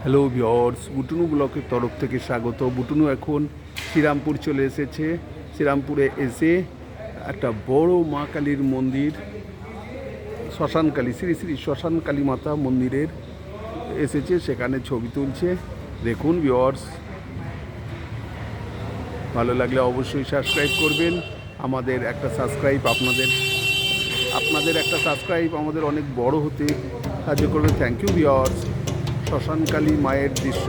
Hello viewers, বুটুনু ব্লকের তরফ থেকে স্বাগত। বুটুনু এখন শ্রীরামপুর চলে এসেছে। শ্রীরামপুরে এসে একটা বড় মা কালীর মন্দির, শ্মশানকালী, শ্রী শ্রী শ্মশানকালী মাতা মন্দিরের এসেছে, সেখানে ছবি তুলছে। দেখুন ভিউয়ার্স, ভালো লাগলে অবশ্যই সাবস্ক্রাইব করবেন। আমাদের একটা সাবস্ক্রাইব আপনাদের একটা সাবস্ক্রাইব আমাদের অনেক বড় হতে সাহায্য করবে। Thank you viewers. শ্মশানকালী মায়ের দৃশ্য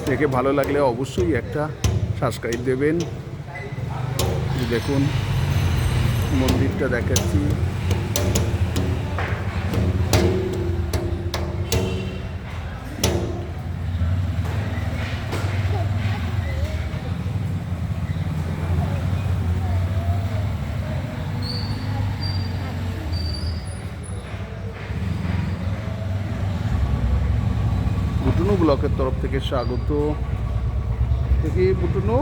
দেখে ভালো লাগলে অবশ্যই একটা সাবস্ক্রাইব দেবেন। দেখুন মন্দিরটা দেখাচ্ছি। বুটুনু ব্লকের তরফ থেকে স্বাগত। দেখি বুটুনু,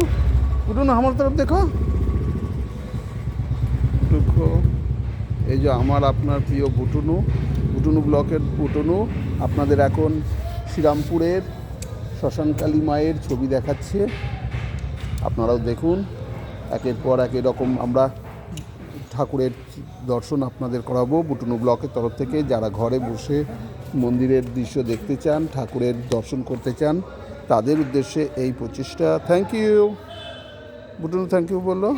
বুটুনু আমার তরফ দেখো, দেখো এই যে আমার আপনার প্রিয় বুটুনু, বুটুনু ব্লকের বুটুনু আপনাদের এখন শ্রীরামপুরের শ্মশানকালী মায়ের ছবি দেখাচ্ছে। আপনারাও দেখুন, একের পর এক এরকম আমরা ঠাকুরের দর্শন আপনাদের করাবো বুটুনু ব্লকের তরফ থেকে। যারা ঘরে বসে মন্দিরের দৃশ্য দেখতে চান, ঠাকুরের দর্শন করতে চান, তাদের উদ্দেশ্যে এই প্রচেষ্টা। থ্যাংক ইউ বুটুনু, থ্যাংক ইউ বললো।